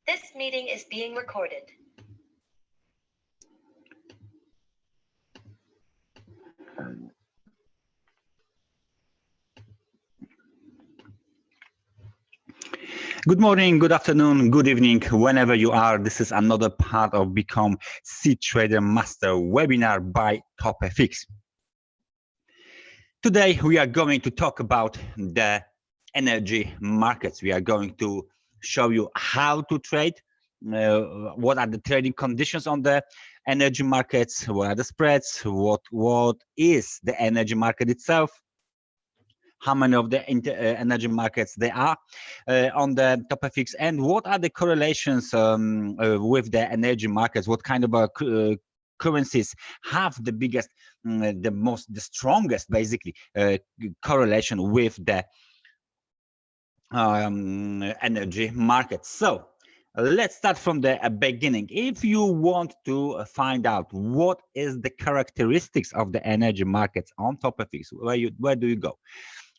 This meeting is being recorded. Good morning, good afternoon, good evening, whenever you are. This is another part of Become cTrader Master webinar by TopFX. Today, we are going to talk about the energy markets. We are going to show you how to trade, what are the trading conditions on the energy markets, what are the spreads, what is the energy market itself, how many of the energy markets there are on the TopFX, and what are the correlations with the energy markets, what kind of currencies have the biggest, the strongest, basically, correlation with the energy markets. So let's start from the beginning. If you want to find out what is the characteristics of the energy markets on TopFX, where do you go?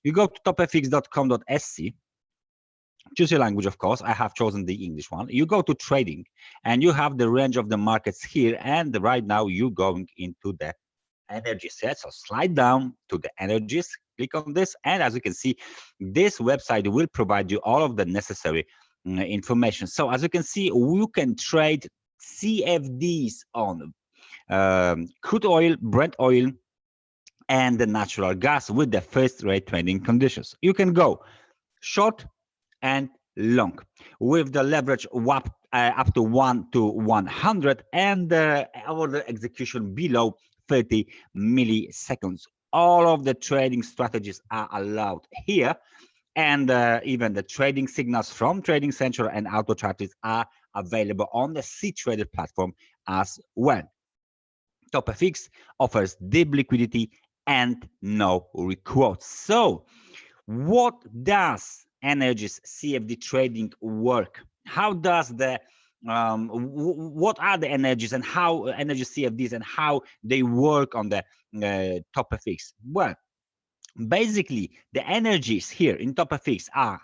You go to topfx.com.sc, choose your language, of course. I have chosen the English one. You go to trading, and you have the range of the markets here. And right now, you're going into the energy set. So slide down to the energies, click on this. And as you can see, this website will provide you all of the necessary information. So as you can see, you can trade CFDs on crude oil, Brent oil, and the natural gas with the first rate trading conditions. You can go short and long with the leverage up to 1 to 100 and the order execution below 30 milliseconds. All of the trading strategies are allowed here, and even the trading signals from Trading Central and auto charts are available on the cTrader platform as well. TopFX offers deep liquidity and no requotes. So what does energies CFD trading work? How does the what are the energies and how energy CFDs and how they work on the TopFX? Well, basically the energies here in TopFX are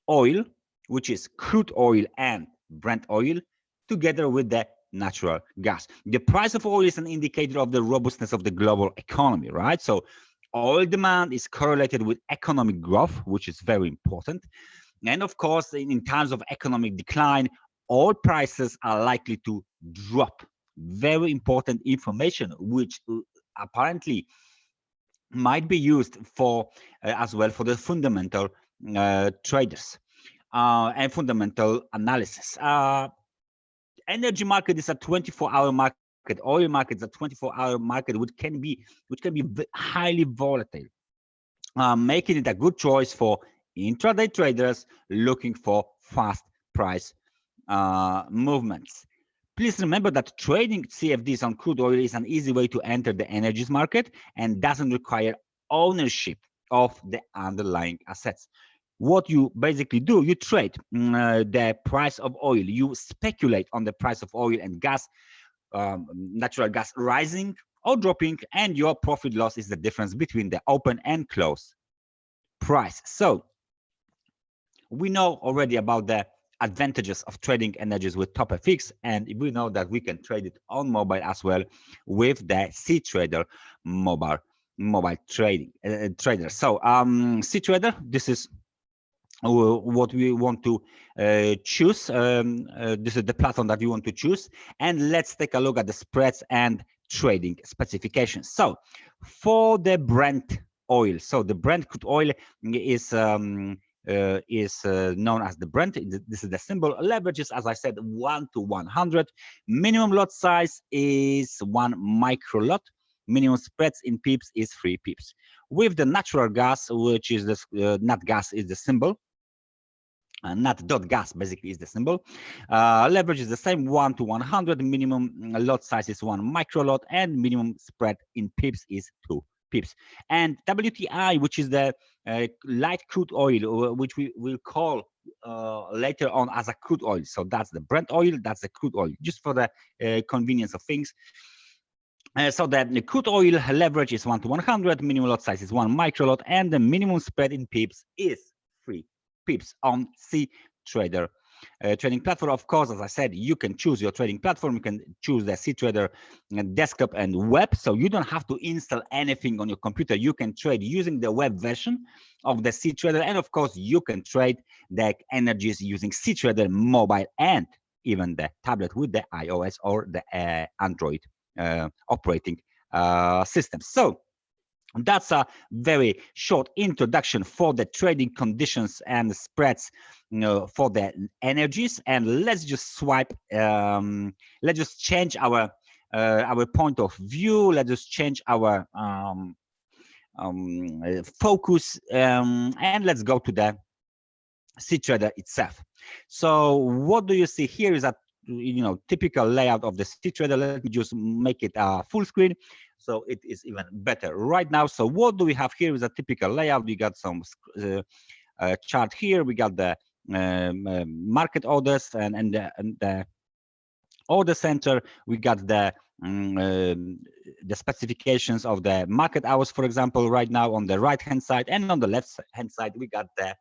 oil, which is crude oil and Brent oil, together with the natural gas. The price of oil is an indicator of the robustness of the global economy, right? So oil demand is correlated with economic growth, which is very important. And of course, in times of economic decline, oil prices are likely to drop. Very important information, which apparently might be used for as well for the fundamental traders and fundamental analysis. Energy market is a 24-hour market. Oil market is a 24-hour market, which can be highly volatile, making it a good choice for intraday traders looking for fast price movements. Please remember that trading CFDs on crude oil is an easy way to enter the energies market and doesn't require ownership of the underlying assets. What you basically do, you trade the price of oil. You speculate on the price of oil and gas, natural gas rising or dropping, and your profit loss is the difference between the open and close price. So we know already about the advantages of trading energies with TopFX, and we know that we can trade it on mobile as well with the cTrader mobile trading trader. So cTrader, this is what we want to choose. This is the platform that you want to choose, and let's take a look at the spreads and trading specifications. So for the Brent oil, so the Brent crude oil is known as the Brent. This is the symbol. Leverages, as I said, 1 to 100. Minimum lot size is 1 micro lot. Minimum spreads in pips is 3 pips. With the natural gas, which is this nat gas is the symbol. Nat.gas basically is the symbol. Leverage is the same, 1 to 100. Minimum lot size is 1 micro lot, and minimum spread in pips is 2 pips. And WTI, which is the light crude oil, which we will call later on as a crude oil. So that's the Brent oil, that's the crude oil, just for the convenience of things. So that the crude oil leverage is 1 to 100, minimum lot size is 1 micro lot, and the minimum spread in pips is 3 pips on cTrader trading platform. Of course, as I said, you can choose your trading platform. You can choose the cTrader desktop and web, so you don't have to install anything on your computer. You can trade using the web version of the cTrader, and of course, you can trade the energies using cTrader mobile and even the tablet with the iOS or the Android operating system. So that's a very short introduction for the trading conditions and spreads, for the energies. And let's just swipe. Let's just change our point of view. Let's just change our focus, and let's go to the cTrader itself. So what do you see here is a typical layout of the cTrader. Let me just make it full screen so it is even better right now. So what do we have here is a typical layout. We got some chart here. We got the market orders and the order center. We got the specifications of the market hours, for example, right now on the right hand side, and on the left hand side we got the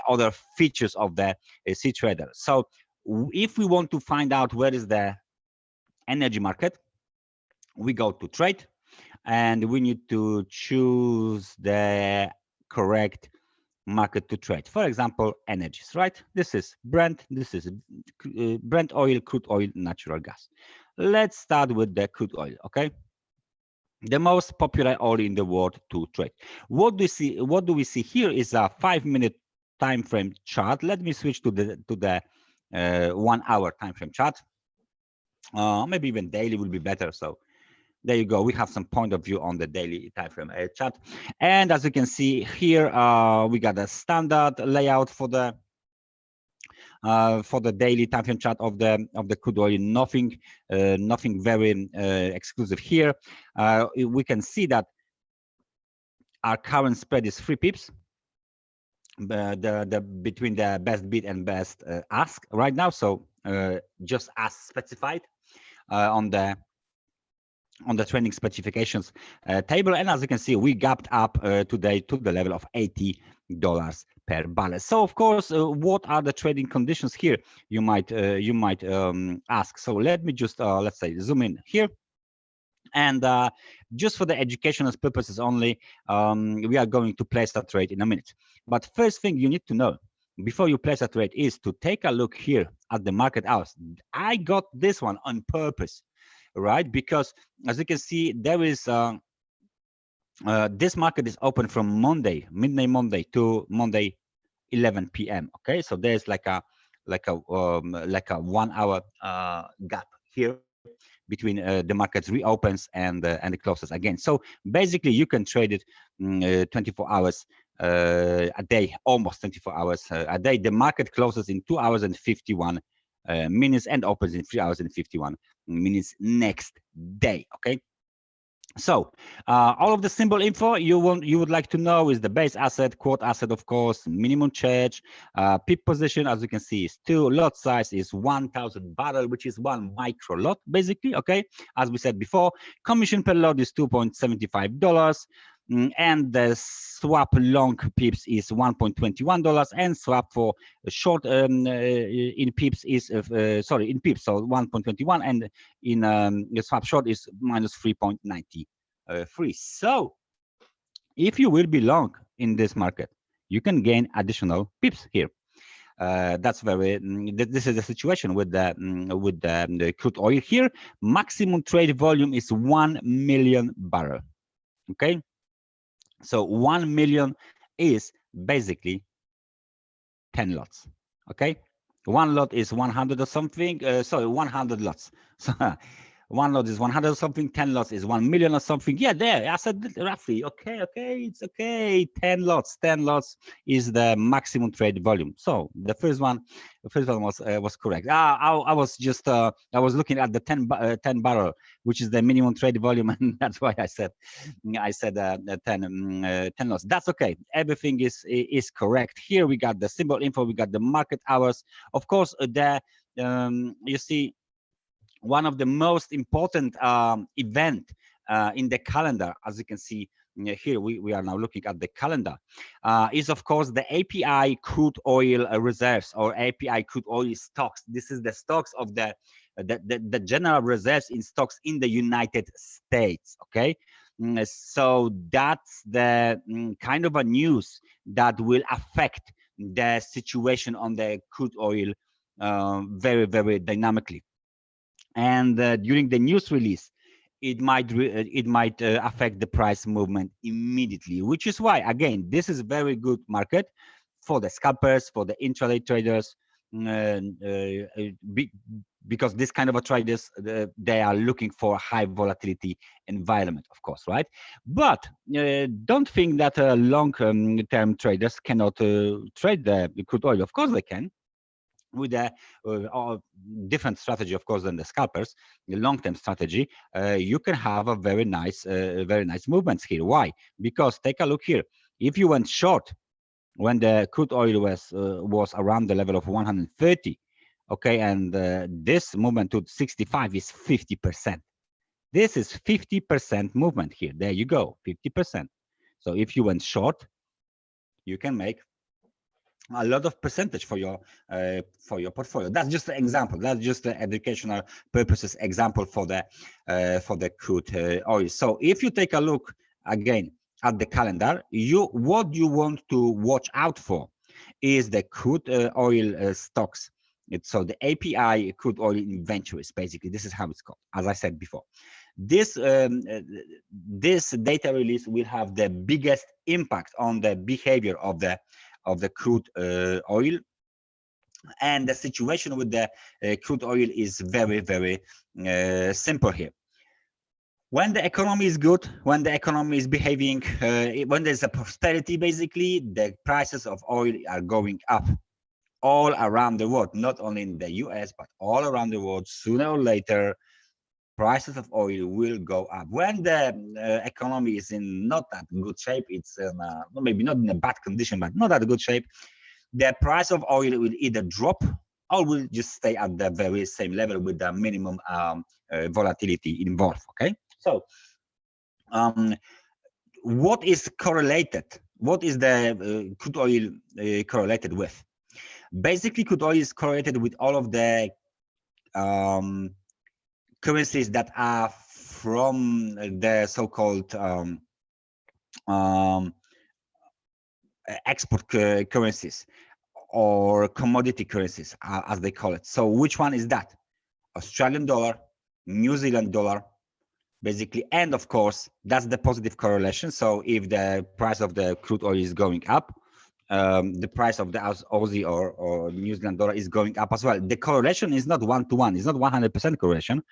other features of the cTrader. So if we want to find out where is the energy market, we go to trade, and we need to choose the correct market to trade. For example, energies, right? This is Brent, this is Brent oil, crude oil, natural gas. Let's start with the crude oil, okay? The most popular oil in the world to trade. What do we see here is a 5-minute time frame chart. Let me switch to the 1 hour time frame chart. Maybe even daily will be better. So there you go. We have some point of view on the daily time frame chart. And as you can see here, we got a standard layout for the daily time frame chart of the crude oil. Nothing very exclusive here. We can see that our current spread is 3 pips. Between the best bid and best ask right now. So just as specified on the trading specifications table. And as you can see, we gapped up today to the level of $80 per barrel. So of course, what are the trading conditions here? You might ask. So let me just let's say zoom in here. And just for the educational purposes only, we are going to place a trade in a minute. But first thing you need to know before you place a trade is to take a look here at the market hours. I got this one on purpose, right? Because as you can see, there is this market is open from midnight Monday to Monday 11 p.m. Okay, so there's like a 1 hour gap here between the markets reopens and it closes again. So basically you can trade it 24 hours a day, almost 24 hours a day. The market closes in 2 hours and 51 minutes and opens in 3 hours and 51 minutes next day. Okay, so all of the symbol info you would like to know is the base asset, quote asset, of course, minimum charge, pip position, as you can see, is 2, lot size is 1,000 barrel, which is 1 micro lot basically. Okay, as we said before, commission per lot is $2.75, and the swap long pips is $1.21, and swap for short in pips is in pips, so 1.21, and in the swap short is minus 3.93. So if you will be long in this market, you can gain additional pips here. That's very this is the situation with the crude oil here. Maximum trade volume is 1 million barrel. Okay, so 1 million is basically 10 lots. Okay, one lot is 100 or something. 100 lots. So one lot is 100 or something. 10 lots is 1 million or something. Yeah, there I said roughly. Okay, it's okay. 10 lots is the maximum trade volume. So the first one was correct. I was just I was looking at the 10 barrel, which is the minimum trade volume, and that's why I said 10 lots. That's okay. Everything is correct. Here we got the symbol info. We got the market hours. Of course, you see, one of the most important event in the calendar, as you can see here we are now looking at the calendar, is of course the API crude oil reserves, or API crude oil stocks. This is the stocks of the general reserves in stocks in the United States. Okay, so that's the kind of a news that will affect the situation on the crude oil very, very dynamically. And during the news release, it might affect the price movement immediately, which is why, again, this is a very good market for the scalpers, for the intraday traders, because this kind of a traders, they are looking for a high volatility environment, of course, right? But don't think that long-term traders cannot trade the crude oil. Of course they can, with a different strategy, of course, than the scalpers. The long-term strategy, you can have a very nice movements here. Why? Because take a look here. If you went short when the crude oil was around the level of 130, okay, and this movement to 65 is 50%. This is 50% movement here. There you go, 50%. So if you went short, you can make a lot of percentage for your portfolio. That's just an example. That's just the educational purposes example for the crude oil. So if you take a look again at the calendar, what you want to watch out for is the crude oil stocks. So the API crude oil inventories, basically, this is how it's called, as I said before. This data release will have the biggest impact on the behavior of the crude oil, and the situation with the crude oil is very, very simple here. When the economy is good, when the economy is behaving, when there's a prosperity, basically, the prices of oil are going up all around the world, not only in the US, but all around the world. Sooner or later, prices of oil will go up. When the economy is in not that good shape, it's maybe not in a bad condition, but not that good shape, the price of oil will either drop or will just stay at the very same level with the minimum volatility involved. Okay, so what is correlated? What is the crude oil correlated with? Basically, crude oil is correlated with all of the currencies that are from the so-called export currencies, or commodity currencies, as they call it. So which one is that? Australian dollar, New Zealand dollar, basically, and of course, that's the positive correlation. So if the price of the crude oil is going up, the price of the Aussie or New Zealand dollar is going up as well. The correlation is not one-to-one. It's not 100% correlation.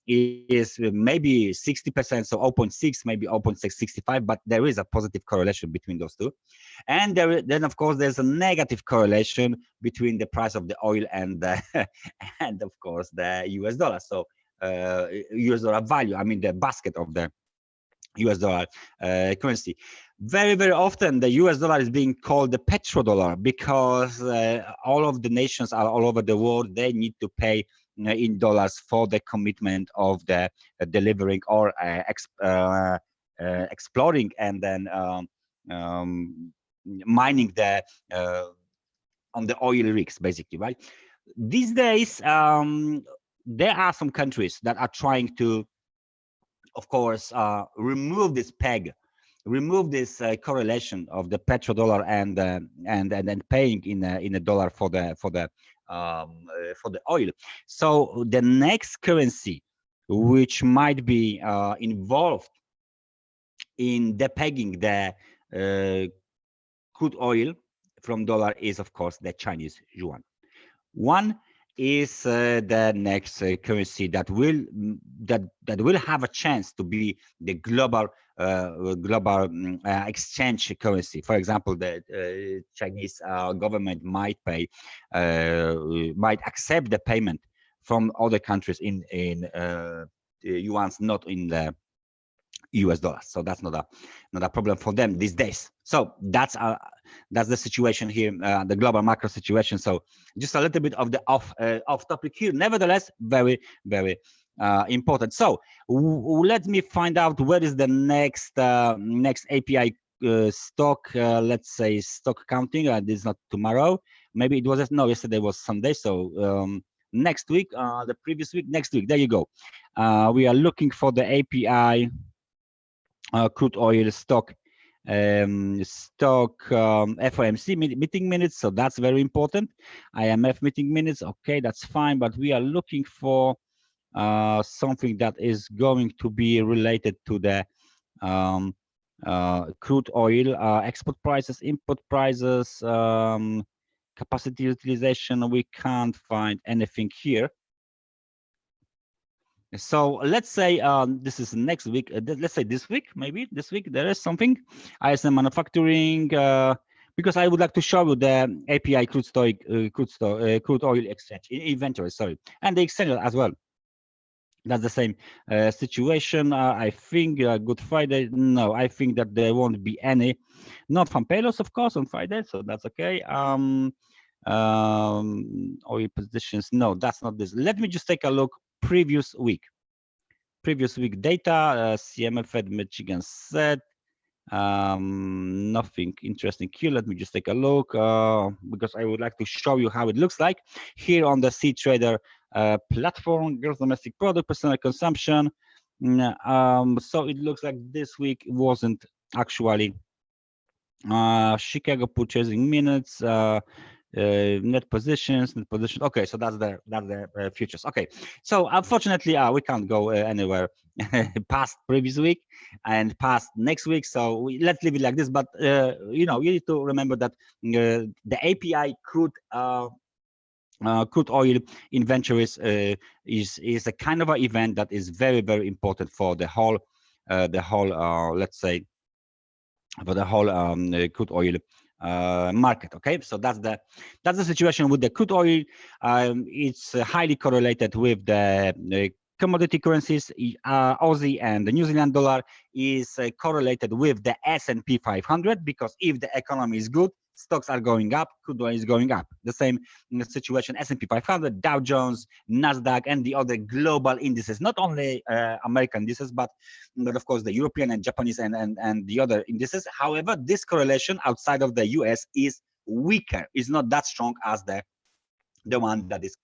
It is maybe 60%, so 0.6, maybe 0.665, but there is a positive correlation between those two. And then, of course, there's a negative correlation between the price of the oil and and of course the US dollar. So US dollar value, I mean the basket of the US dollar currency. Very, very often the US dollar is being called the petrodollar because all of the nations are all over the world, they need to pay in dollars for the commitment of the delivering or exploring and then mining the on the oil rigs, basically, right? These days, there are some countries that are trying to, of course, remove this peg, remove this correlation of the petrodollar and then paying in a dollar for the oil. So the next currency which might be involved in depegging the crude oil from dollar is, of course, the Chinese yuan. One is the next currency that will have a chance to be the global exchange currency. For example, the Chinese government might accept the payment from other countries in yuans, not in the US dollars. So that's not a problem for them these days. So that's the situation here, the global macro situation. So just a little bit of the off topic here. Nevertheless, very, very important. So let me find out where is the next next API stock. Let's say stock counting. This is not tomorrow. Maybe it was no, yesterday was Sunday. So next week, the previous week, next week. There you go. We are looking for the API crude oil stock FOMC meeting minutes. So that's very important. IMF meeting minutes. Okay, that's fine. But we are looking for something that is going to be related to the crude oil export prices, import prices, capacity utilization. We can't find anything here. So let's say this is next week. Let's say this week, maybe this week there is something. ISM manufacturing, because I would like to show you the API crude oil exchange inventory. Sorry, and the exchange as well. That's the same situation. I think Good Friday. No, I think that there won't be any, not from payloads, of course, on Friday. So that's okay. Oil positions. No, that's not this. Let me just take a look. Previous week data. CMF Fed Michigan said nothing interesting here. Let me just take a look because I would like to show you how it looks like here on the cTrader platform. Gross domestic product, personal consumption. So it looks like this week wasn't actually Chicago purchasing minutes, net positions. Okay, so that's the futures. Okay, so unfortunately we can't go anywhere past previous week and past next week, so let's leave it like this. But you know, you need to remember that the API crude oil inventories is a kind of an event that is very, very important for the whole let's say for the whole crude oil market. Okay, so that's the situation with the crude oil. It's highly correlated with the commodity currencies. Aussie and the New Zealand dollar is correlated with the S&P 500, because if the economy is good, stocks are going up, crude oil is going up. The same situation, S&P 500, Dow Jones, NASDAQ, and the other global indices, not only American indices, but of course the European and Japanese and the other indices. However, this correlation outside of the US is weaker, is not that strong as the one that is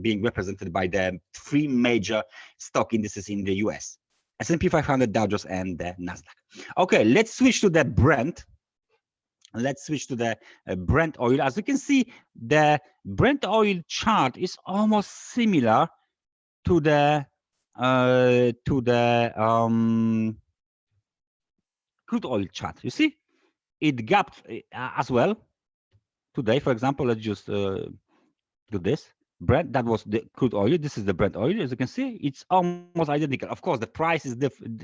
being represented by the three major stock indices in the US: S&P 500, Dow Jones, and the NASDAQ. Okay, let's switch to the Brent. Let's switch to the Brent oil. As you can see, the Brent oil chart is almost similar to the crude oil chart. You see, it gapped as well today. For example, let's just do this. Brent, that was the crude oil. This is the Brent oil. As you can see, it's almost identical. Of course, the price is different.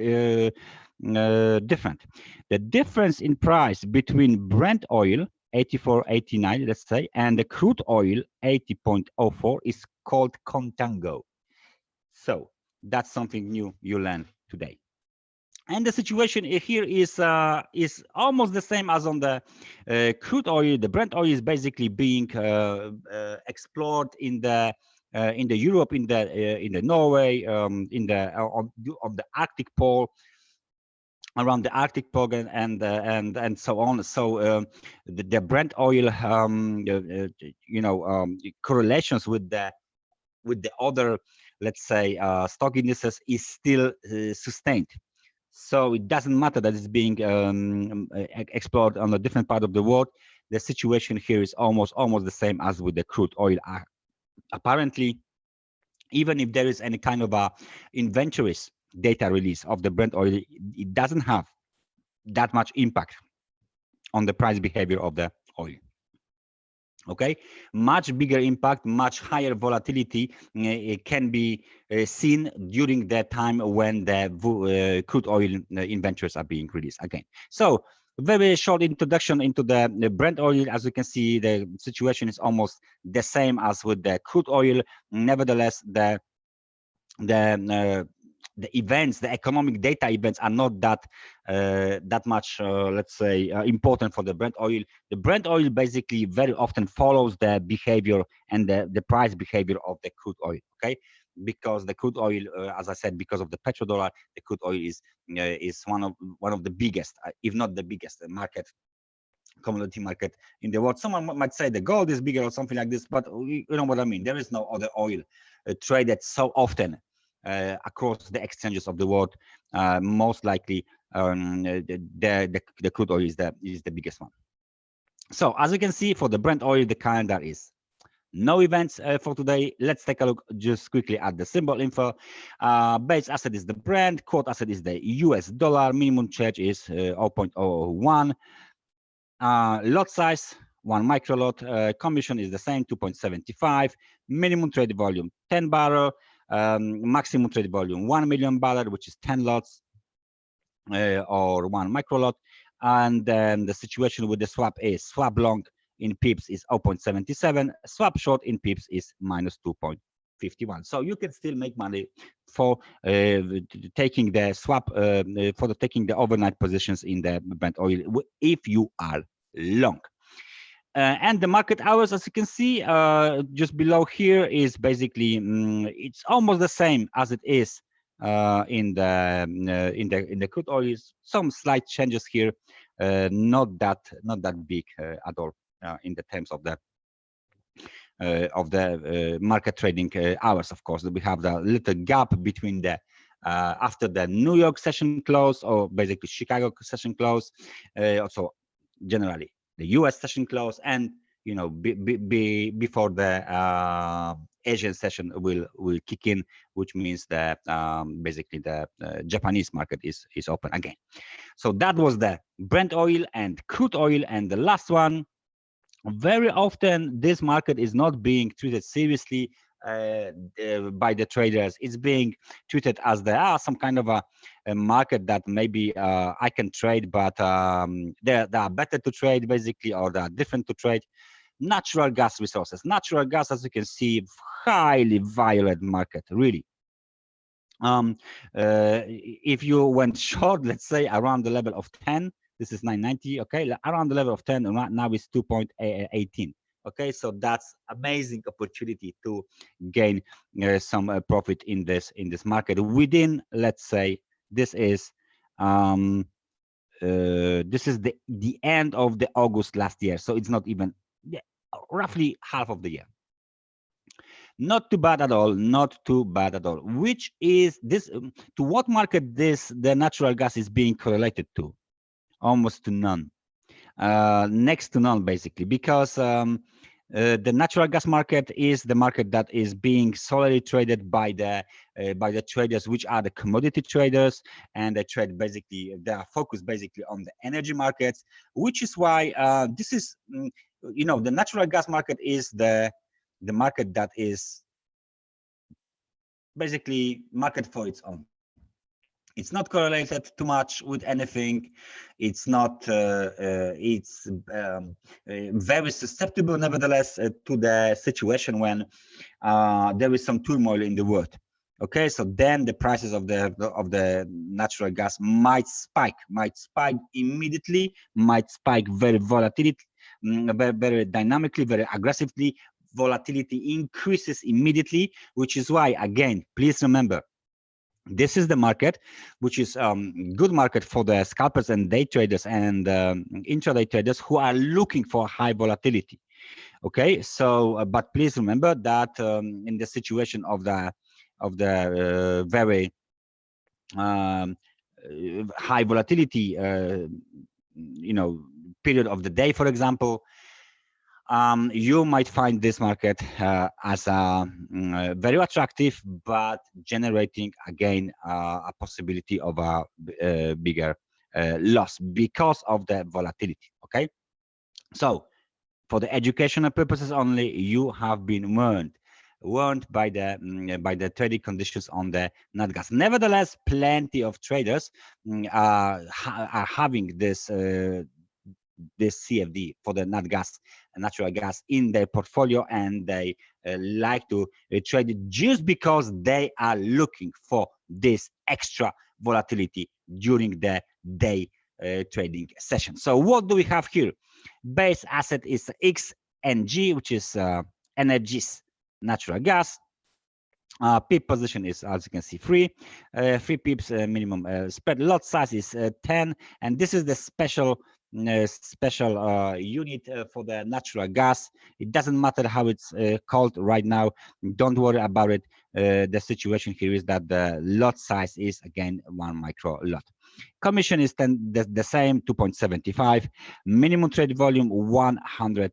The difference in price between Brent oil 84.89, let's say, and the crude oil 80.04 is called contango. So that's something new you learned today. And the situation here is almost the same as on the crude oil. The Brent oil is basically being explored in the Europe, in the Norway, on the Arctic pole, around the Arctic pole, and so on. So the Brent oil, correlations with the other, let's say, stock indices is still sustained. So it doesn't matter that it's being explored on a different part of the world. The situation here is almost the same as with the crude oil. Apparently, even if there is any kind of a inventories data release of the Brent oil, it doesn't have that much impact on the price behavior of the oil. Okay, much bigger impact, much higher volatility it can be seen during the time when the crude oil inventories are being released again. So very short introduction into the Brent oil. As you can see, the situation is almost the same as with the crude oil. Nevertheless, the events, the economic data events, are not that much, let's say, important for the Brent oil. The Brent oil basically very often follows the behavior and the price behavior of the crude oil. Okay, because the crude oil, as I said, because of the petrodollar, the crude oil is one of the biggest, if not the biggest commodity market in the world. Someone might say the gold is bigger or something like this, but you know what I mean. There is no other oil traded so often across the exchanges of the world. Most likely, the crude oil is the biggest one. So as you can see, for the Brent oil, the calendar is no events for today. Let's take a look just quickly at the symbol info. Base asset is the Brent, quote asset is the US dollar, minimum charge is 0.001. Lot size 1 micro lot, commission is the same, 2.75. Minimum trade volume 10 barrel, maximum trade volume 1 million barrel, which is 10 lots or 1 micro lot. And then the situation with the swap is swap long in pips is 0.77, swap short in pips is minus 2.51. So you can still make money for taking the swap, taking the overnight positions in the Brent oil if you are long. And the market hours, as you can see, just below here is basically it's almost the same as it is in the crude oil. Some slight changes here, not that big at all in the terms of the market trading hours. Of course, we have the little gap between the after the New York session close, or basically Chicago session close, also generally the US session close, and you know before the Asian session will kick in, which means that basically the Japanese market is open again. So that was the Brent oil and crude oil. And the last one, very often this market is not being treated seriously by the traders. It's being treated as some kind of a market that maybe I can trade, but they are better to trade basically, or they are different to trade. Natural gas resources. Natural gas, as you can see, highly violent market, really. If you went short, let's say around the level of 10, this is 990, okay, around the level of 10, and right now it's 2.18. Okay, so that's amazing opportunity to gain some profit in this market within, let's say, this is the end of the August last year, so it's not even roughly half of the year. Not too bad at all, not too bad at all. Which is this, to what market the natural gas is being correlated to? Almost to none, next to none, basically, because the natural gas market is the market that is being solely traded by the traders, which are the commodity traders, and they trade basically, they are focused basically on the energy markets, which is why this is, you know, the natural gas market is the market that is basically market for its own. It's not correlated too much with anything. It's not. It's very susceptible, nevertheless, to the situation when there is some turmoil in the world. Okay, so then the prices of the natural gas might spike immediately, might spike very very dynamically, very aggressively. Volatility increases immediately, which is why, again, please remember, this is the market, which is good market for the scalpers and day traders and intraday traders who are looking for high volatility. Okay, so but please remember that in the situation of the very high volatility, you know, period of the day, for example, you might find this market as very attractive, but generating again a possibility of a bigger loss because of the volatility. Okay, so for the educational purposes only, you have been warned by the trading conditions on the nat gas. Nevertheless, plenty of traders are having this CFD for the natural gas in their portfolio, and they like to trade it just because they are looking for this extra volatility during the day trading session. So what do we have here? Base asset is XNG, which is Energies natural gas. Pip position is, as you can see, 3 pips minimum spread. Lot size is 10, and this is the special unit for the natural gas. It doesn't matter how it's called right now. Don't worry about it. The situation here is that the lot size is again 1 micro lot. Commission is then the same, 2.75. Minimum trade volume 100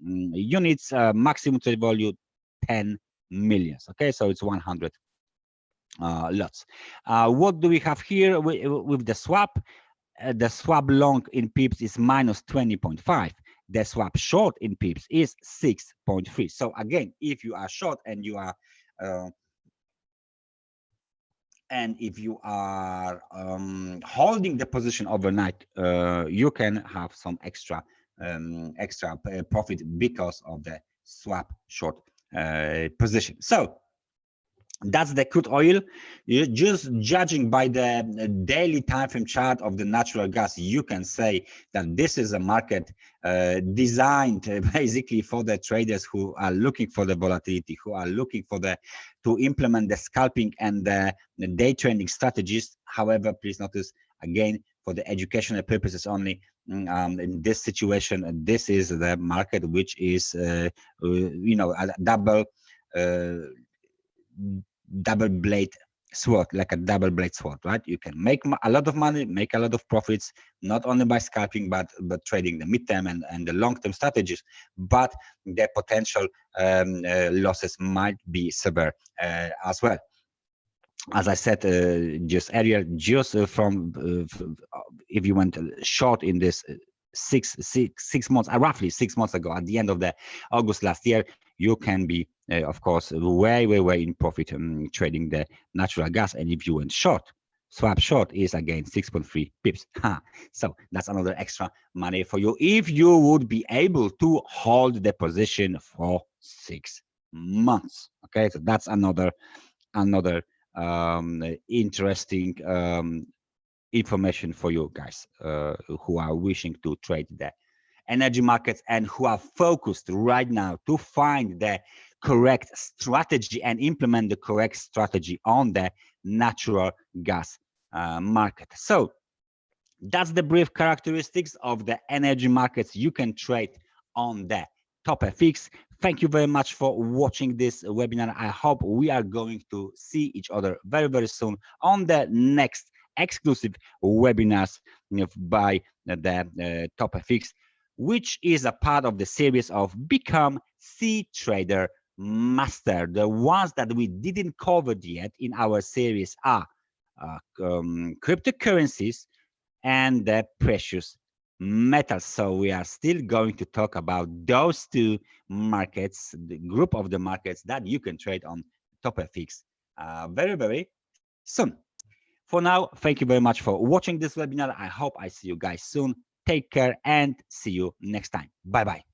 units. Maximum trade volume 10 millions. Okay, so it's 100 lots. What do we have here with the swap? The swap long in pips is minus 20.5. The swap short in pips is 6.3. So again, if you are short and you are holding the position overnight, you can have some extra profit because of the swap short position. So that's the crude oil. You're just judging by the daily time frame chart of the natural gas, you can say that this is a market designed basically for the traders who are looking for the volatility, who are looking for to implement the scalping and the day trading strategies. However, please notice again, for the educational purposes only, in this situation, this is the market which is a double blade sword, like a double blade sword, right? You can make a lot of money, make a lot of profits, not only by scalping, but trading the midterm and the long-term strategies. But the potential losses might be severe as well. As I said just earlier, just from if you went short in this six months, roughly 6 months ago, at the end of the August last year, you can be, of course, way in profit trading the natural gas. And if you went short, swap short is again 6.3 pips. So that's another extra money for you if you would be able to hold the position for 6 months. Okay, so that's another interesting information for you guys who are wishing to trade the energy markets and who are focused right now to find the correct strategy and implement the correct strategy on the natural gas market. So that's the brief characteristics of the energy markets you can trade on the TopFX. Thank you very much for watching this webinar. I hope we are going to see each other very soon on the next exclusive webinars by the TopFX, which is a part of the series of Become cTrader Master. The ones that we didn't cover yet in our series are cryptocurrencies and the precious metals. So we are still going to talk about those two markets, the group of the markets that you can trade on TopFX very soon. For now, thank you very much for watching this webinar. I hope I see you guys soon. Take care and see you next time. Bye-bye.